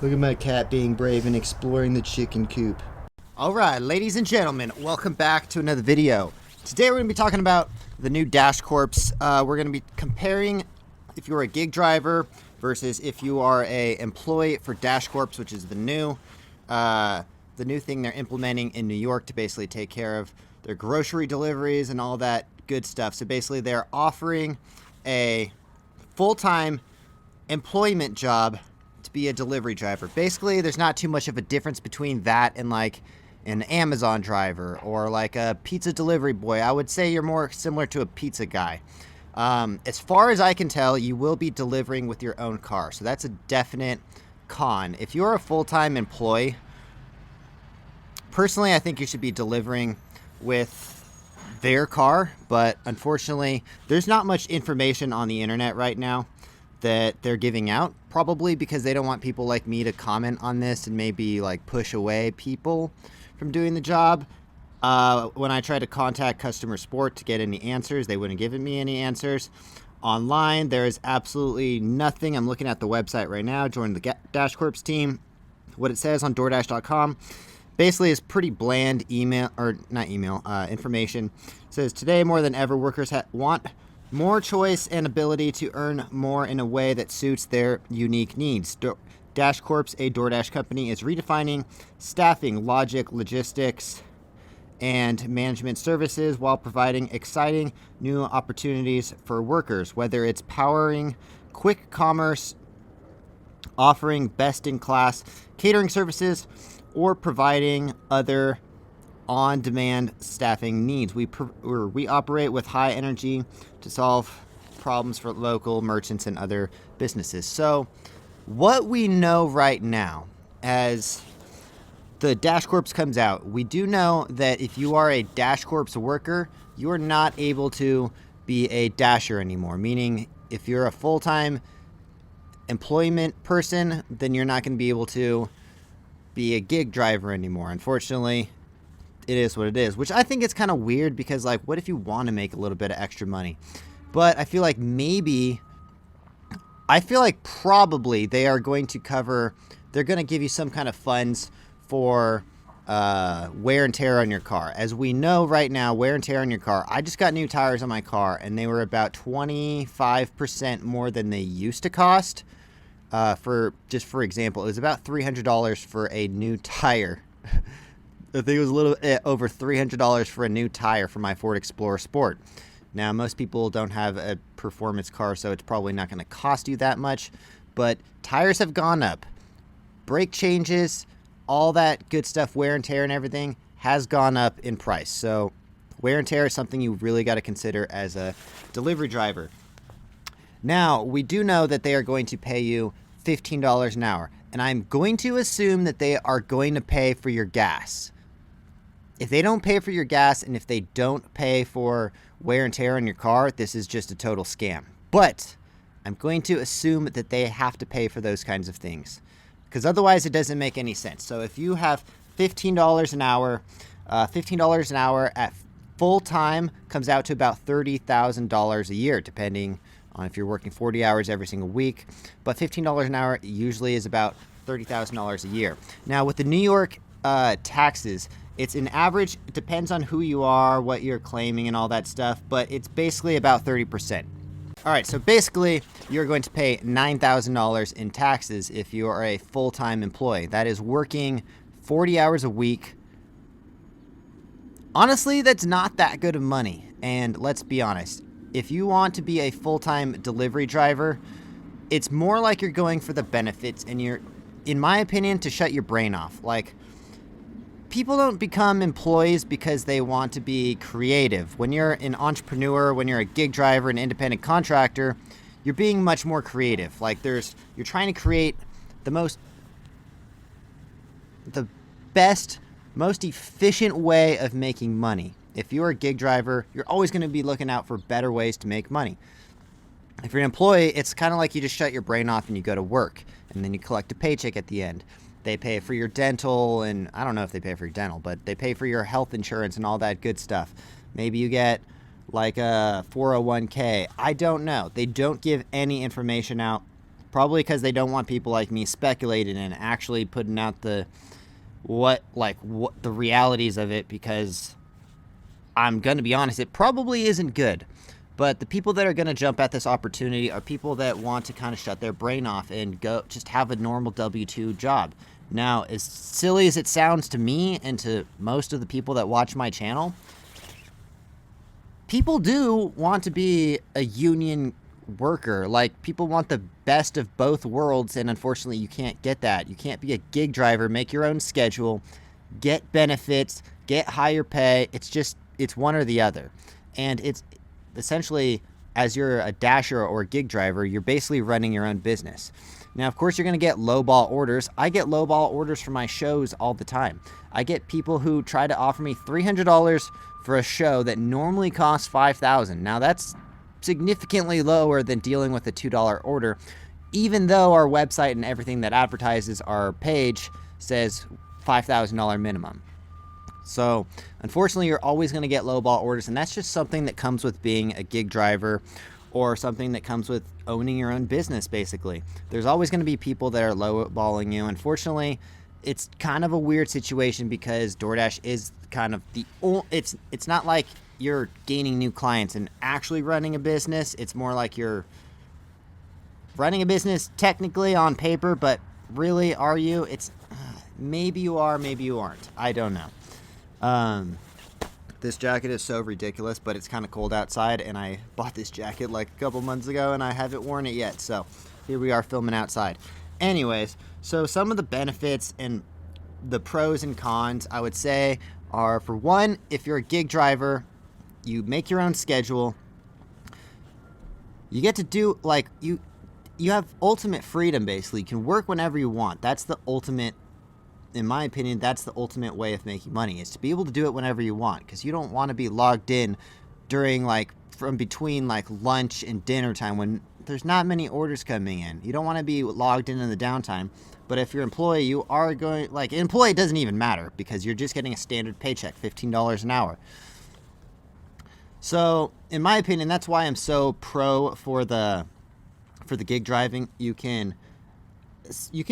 Look at my cat being brave and exploring the chicken coop. Alright, ladies and gentlemen, welcome back to another video. Today we're going to be talking about the new Dashcorps. We're going to be comparing if you're a gig driver versus if you are a employee for Dashcorps, which is the new thing they're implementing in New York to basically take care of their grocery deliveries and all that good stuff. So basically they're offering a full-time employment job to be a delivery driver. Basically, there's not too much of a difference between that and like an Amazon driver or like a pizza delivery boy. I would say you're more similar to a pizza guy. As far as I can tell, you will be delivering with your own car. So that's a definite con. If you're a full-time employee, personally, I think you should be delivering with their car. But unfortunately, there's not much information on the internet right now that they're giving out, probably because they don't want people like me to comment on this and maybe like push away people from doing the job. When I tried to contact customer support to get any answers, they wouldn't give me any answers. Online, there is absolutely nothing. I'm looking at the website right now, join the Dashcorps team. What it says on Doordash.com basically is pretty bland information. It says, today more than ever, workers want more choice and ability to earn more in a way that suits their unique needs. Dashcorps, a Doordash company, is redefining staffing, logistics, and management services while providing exciting new opportunities for workers, whether it's powering quick commerce, offering best-in-class catering services, or providing other on-demand staffing needs. We operate with high energy to solve problems for local merchants and other businesses. So what we know right now, as the Dashcorps comes out, we do know that if you are a Dashcorps worker, you are not able to be a Dasher anymore. Meaning, if you're a full-time employment person, then you're not going to be able to be a gig driver anymore. Unfortunately, it is what it is, which I think is kind of weird because, like, what if you want to make a little bit of extra money? But I feel like probably they are going to they're going to give you some kind of funds for wear and tear on your car. As we know right now, wear and tear on your car. I just got new tires on my car, and they were about 25% more than they used to cost. For example, it was about $300 for a new tire. I think it was a little over $300 for a new tire for my Ford Explorer Sport. Now, most people don't have a performance car, so it's probably not going to cost you that much. But tires have gone up. Brake changes, all that good stuff, wear and tear and everything, has gone up in price. So wear and tear is something you really got to consider as a delivery driver. Now, we do know that they are going to pay you $15 an hour. And I'm going to assume that they are going to pay for your gas. If they don't pay for your gas and if they don't pay for wear and tear on your car, this is just a total scam. But I'm going to assume that they have to pay for those kinds of things, because otherwise it doesn't make any sense. So if you have $15 an hour, $15 an hour at full time comes out to about $30,000 a year, depending on if you're working 40 hours every single week. But $15 an hour usually is about $30,000 a year. Now, with the New York taxes, it's an average. It depends on who you are, what you're claiming, and all that stuff, but it's basically about 30%. All right, so basically, you're going to pay $9,000 in taxes if you are a full-time employee. That is working 40 hours a week. Honestly, that's not that good of money. And let's be honest, if you want to be a full-time delivery driver, it's more like you're going for the benefits, and you're, in my opinion, to shut your brain off. Like, people don't become employees because they want to be creative. When you're an entrepreneur, when you're a gig driver, an independent contractor, you're being much more creative. Like, you're trying to create the best, most efficient way of making money. If you're a gig driver, you're always going to be looking out for better ways to make money. If you're an employee, it's kind of like you just shut your brain off and you go to work, and then you collect a paycheck at the end. They pay for your dental, and I don't know if they pay for your dental, but they pay for your health insurance and all that good stuff. Maybe you get like a 401k. I don't know. They don't give any information out Probably because they don't want people like me speculating and actually putting out what the realities of it, because I'm going to be honest, it probably isn't good. But the people that are going to jump at this opportunity are people that want to kind of shut their brain off and go just have a normal W-2 job. Now, as silly as it sounds to me and to most of the people that watch my channel, people do want to be a union worker. Like, people want the best of both worlds, and unfortunately you can't get that. You can't be a gig driver, make your own schedule, get benefits, get higher pay. It's one or the other. And it's essentially, as you're a dasher or a gig driver, you're basically running your own business. Now, of course, you're going to get lowball orders. I get lowball orders for my shows all the time. I get people who try to offer me $300 for a show that normally costs $5,000. Now, that's significantly lower than dealing with a $2 order, even though our website and everything that advertises our page says $5,000 minimum. So, unfortunately, you're always going to get lowball orders, and that's just something that comes with being a gig driver, or something that comes with owning your own business, basically. There's always going to be people that are lowballing you. Unfortunately, it's kind of a weird situation because DoorDash is kind of it's not like you're gaining new clients and actually running a business. It's more like you're running a business technically on paper, but really, are you? It's maybe you are, maybe you aren't. I don't know. This jacket is so ridiculous, but it's kind of cold outside, and I bought this jacket like a couple months ago, and I haven't worn it yet, so here we are filming outside. Anyways, so some of the benefits and the pros and cons, I would say, are, for one, if you're a gig driver, you make your own schedule. You get to do, like, you have ultimate freedom, basically. You can work whenever you want. That's the ultimate, in my opinion, that's the ultimate way of making money, is to be able to do it whenever you want, because you don't want to be logged in during, like, from between, like, lunch and dinner time when there's not many orders coming in. You don't want to be logged in the downtime. But if you're an employee, you are going, like, an employee doesn't even matter, because you're just getting a standard paycheck, $15 an hour. So, in my opinion, that's why I'm so pro for the gig driving. You can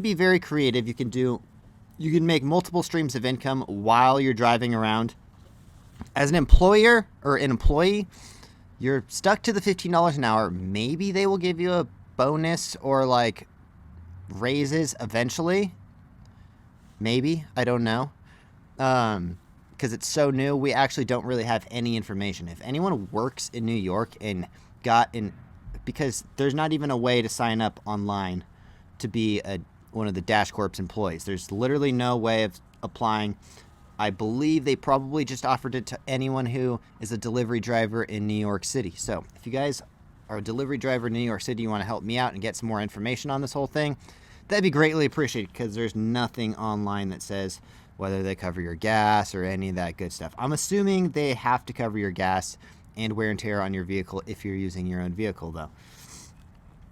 be very creative. You can make multiple streams of income while you're driving around. As an employer or an employee, you're stuck to the $15 an hour. Maybe they will give you a bonus or, like, raises eventually. Maybe. I don't know. Because it's so new, we actually don't really have any information. If anyone works in New York and because there's not even a way to sign up online to be one of the Dashcorps employees. There's literally no way of applying. I believe they probably just offered it to anyone who is a delivery driver in New York City. So if you guys are a delivery driver in New York City, you want to help me out and get some more information on this whole thing, that'd be greatly appreciated, because there's nothing online that says whether they cover your gas or any of that good stuff. I'm assuming they have to cover your gas and wear and tear on your vehicle if you're using your own vehicle, though.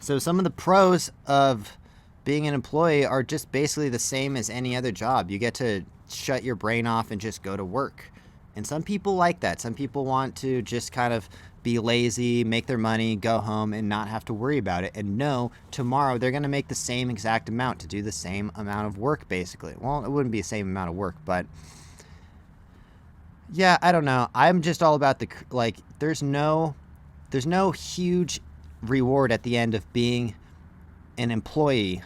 So some of the pros of being an employee are just basically the same as any other job. You get to shut your brain off and just go to work. And some people like that. Some people want to just kind of be lazy, make their money, go home, and not have to worry about it, and know tomorrow they're going to make the same exact amount to do the same amount of work, basically. Well, it wouldn't be the same amount of work, but yeah, I don't know. I'm just all about there's no huge reward at the end of being an employee.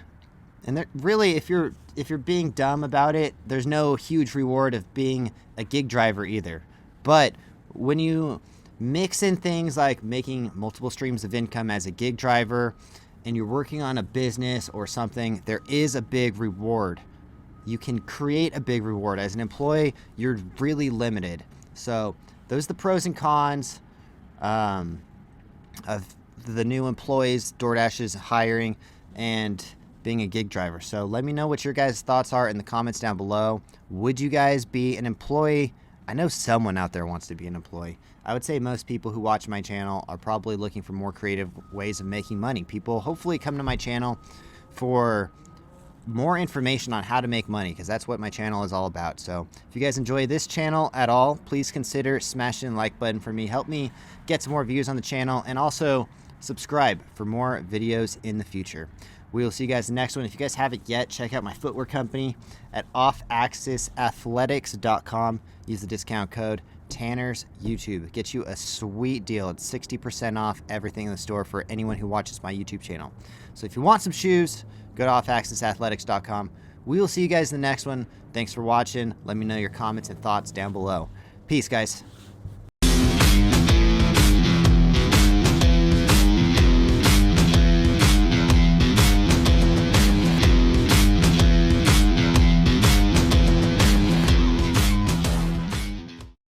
And really, if you're being dumb about it, there's no huge reward of being a gig driver either. But when you mix in things like making multiple streams of income as a gig driver, and you're working on a business or something, there is a big reward. You can create a big reward. As an employee, you're really limited. So those are the pros and cons of the new employees DoorDash is hiring and being a gig driver. So let me know what your guys' thoughts are in the comments down below. Would you guys be an employee? I know someone out there wants to be an employee. I would say most people who watch my channel are probably looking for more creative ways of making money. People hopefully come to my channel for more information on how to make money, because that's what my channel is all about. So if you guys enjoy this channel at all, please consider smashing the like button for me. Help me get some more views on the channel, and also subscribe for more videos in the future. We will see you guys in the next one. If you guys haven't yet, check out my footwear company at offaxisathletics.com. Use the discount code Tanner's YouTube. Get you a sweet deal. It's 60% off everything in the store for anyone who watches my YouTube channel. So if you want some shoes, go to offaxisathletics.com. We will see you guys in the next one. Thanks for watching. Let me know your comments and thoughts down below. Peace, guys.